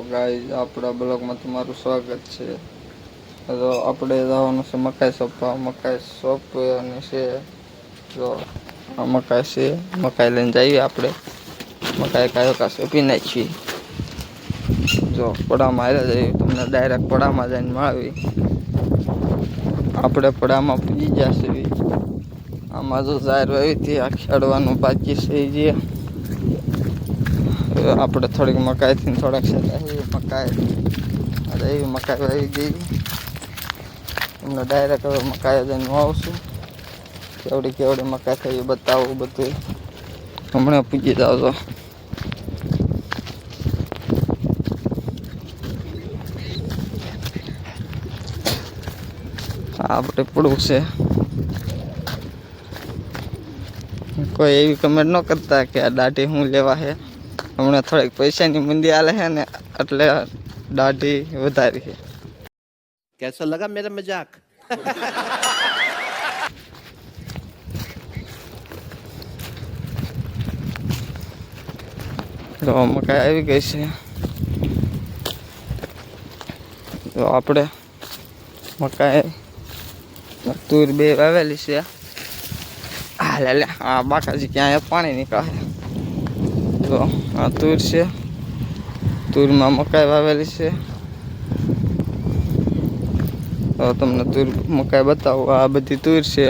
Guys આપણા બ્લોગમાં તમારું સ્વાગત છે। તો આપણે જવાનું છે મકાઈ સોંપવા। મકાઈ સોંપવાની છે। જો આ મકાઈ છે, મકાઈ લઈને જઈએ આપણે। મકાઈ કાયો સોંપી નાખીએ। જો પડામાં આવ્યા જઈએ, તમને ડાયરેક્ટ પડામાં જઈને મળવી। આપણે પડામાં પૂજી ગયા છીએ। આમાં જો જાહેર આવી હતી, આ ખેડવાનું બાકી છે। જે આપણે થોડીક મકાઈથી થોડાક છે મકાઈ મકાઈ આવી ગઈ। તમને ડાયરેક્ટ હવે મકાઈ જઈને આવશું। કેવડી મકાઈ થઈ એ બતાવું બધું। હમણાં પૂજી જાવ છો। આપણે પડવું છે। કોઈ એવી કમેન્ટ ન કરતા કે આ દાઢી હું લેવા છે। હમણાં થોડીક પૈસાની મંદી આલે છે ને, એટલે દાઢી વધારી છે। कैसा लगा मेरा मजाक? તો મકાઈ આવી ગઈ છે। તો આપણે મકાઈ તુર બે વાવેલી છે। લે આ બાકાજી ક્યાંય પાણી નીકળે। તો આ તુર છે, તુરમાં મકાઈ વાવેલી છે। તો તમને તુર મકાઈ બતાવું। આ બધી તુર છે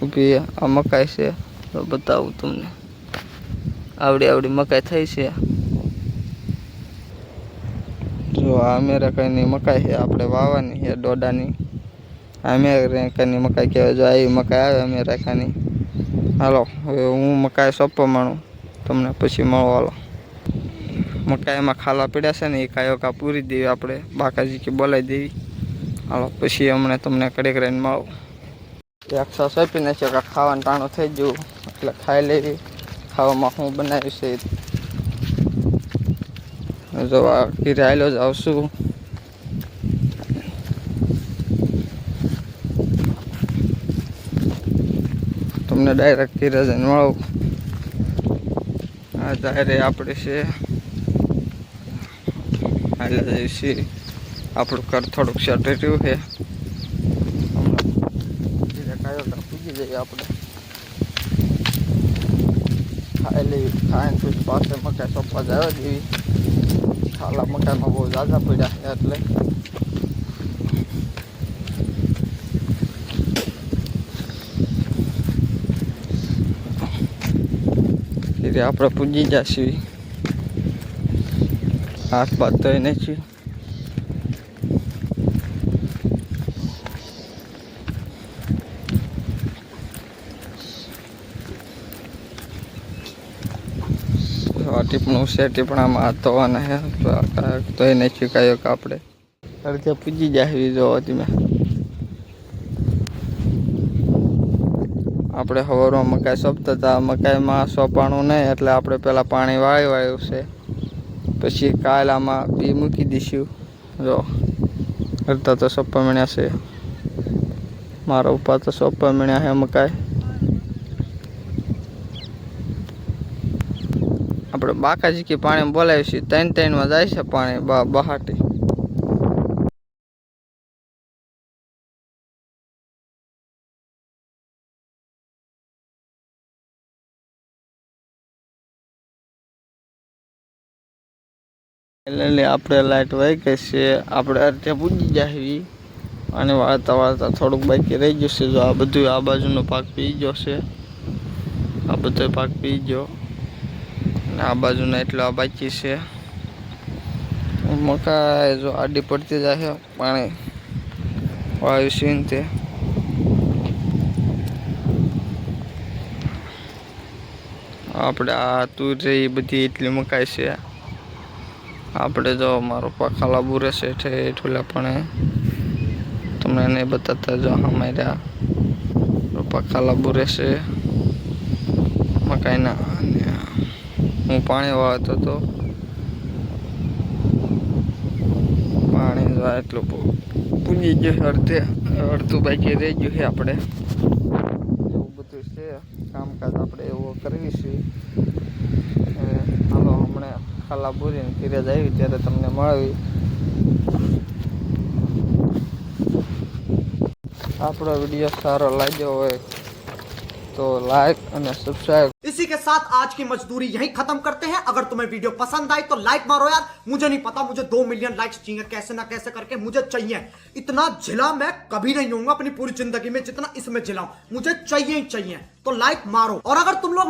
ઊભી, આ મકાઈ છે। તો બતાવું તમને, આવડી મકાઈ થઈ છે। જો આ અમેરિકાની મકાઈ છે, આપણે વાવવાની છે ડોડાની। અમેરિકાની મકાઈ કહેવાય। જો આવી મકાઈ આવે અમેરિકાની। હાલો હવે હું મકાઈ સોંપવા માંડું, તમને પછી મળો। હાલો, મકાઈમાં ખાલા પડ્યા છે ને, એ કાયો પૂરી દેવી આપણે। બાકાજી કે બોલાવી દેવી। હાલો પછી હમણાં તમને કડેક રહીને મળો। 100 સોંપી નાખ્યો કે ખાવાનું ટાણું થઈ ગયું, એટલે ખાઈ લેવી। ખાવામાં હું બનાવ્યું છે જો આ ઘીરે આવેલો જ આવશું। તમને ડાયરેક્ટ ઘીરે જઈને મળું। આ જાહેર આપણે છે, હાલે જઈએ છીએ। આપણું ઘર થોડુંક સેટ રહ્યું છે। ઘીરે કાયો પૂજી જઈએ આપણે। ખાઈ લઈ, ખાઈને પછી પાસે મકાઈ સોંપવા જવા દેવી। ખાલા મકાઈમાં બહુ ઝાઝા પડ્યા છે એટલે ઘીરે આપણે પૂજી જઈએ। હાથ બાદ ધોઈ નાખી। આ ટીપણું છે, ટીપણામાં હાથ ધોવાના છે। ધોઈ નાખ્યું કાંઈક આપણે અડધે પૂજી જાય। જોવા તમે, આપણે સવારમાં મકાઈ સોંપતા હતા। મકાઈમાં સોંપાણું નહીં, એટલે આપણે પહેલાં પાણી વાળ્યું છે। પછી કાલ આમાં બી મૂકી દઈશું। જો અડધા તો સોંપવા મળ્યા છે, મારા ઉપર તો સોંપવા મળ્યા છે મકાઈ। આપણે બાકાજી કે પાણી બોલાવીએ છીએ, 3-3 જાય છે પાણી બહાટી। એટલે આપણે લાઈટ વહી ગઈ છે। આપણે અડધે પૂજી જાય અને વાળતા થોડુંક બાકી રહી ગયું છે। જો આ બધું આ બાજુનો ભાગ પી ગયો છે, આ બધો ભાગ પી ગયો, અને આ બાજુના એટલો આ બાકી છે। મકાઈ જો આડી પડતી જાય, પાણી વાયુ સીન તે આપણે આ તુર એ બધી એટલી મકાઈ છે। આપણે જો મારો ખાલા બુરે છે ઠેઠુલા, પણ તમને નહીં બતાતા। જો અમારા રૂપા ખાલા બુરે છે મકાઈના। હું પાણી વાળતો હતો, પાણી એટલું પૂજી ગયું। અડધું બાકી રહી ગયું છે। આપણે એવું બધું છે કામકાજ, આપણે એવું કરવી છે। હાલો હમણાં ખાલા પૂરીને ઘીરે જ આવી ત્યારે તમને મળવી. આપણો વિડીયો સારો લાગ્યો હોય तो लाइक और सब्सक्राइब. इसी के साथ आज की मजदूरी यहीं खत्म करते हैं. अगर तुम्हें वीडियो पसंद आई तो लाइक मारो यार. मुझे नहीं पता, मुझे 2 मिलियन लाइक्स चाहिए, कैसे ना कैसे करके मुझे चाहिए. इतना झिला मैं कभी नहीं होऊंगा अपनी पूरी जिंदगी में जितना इसमें झिलाऊं. मुझे चाहिए ही चाहिए. तो लाइक मारो. और अगर तुम लोग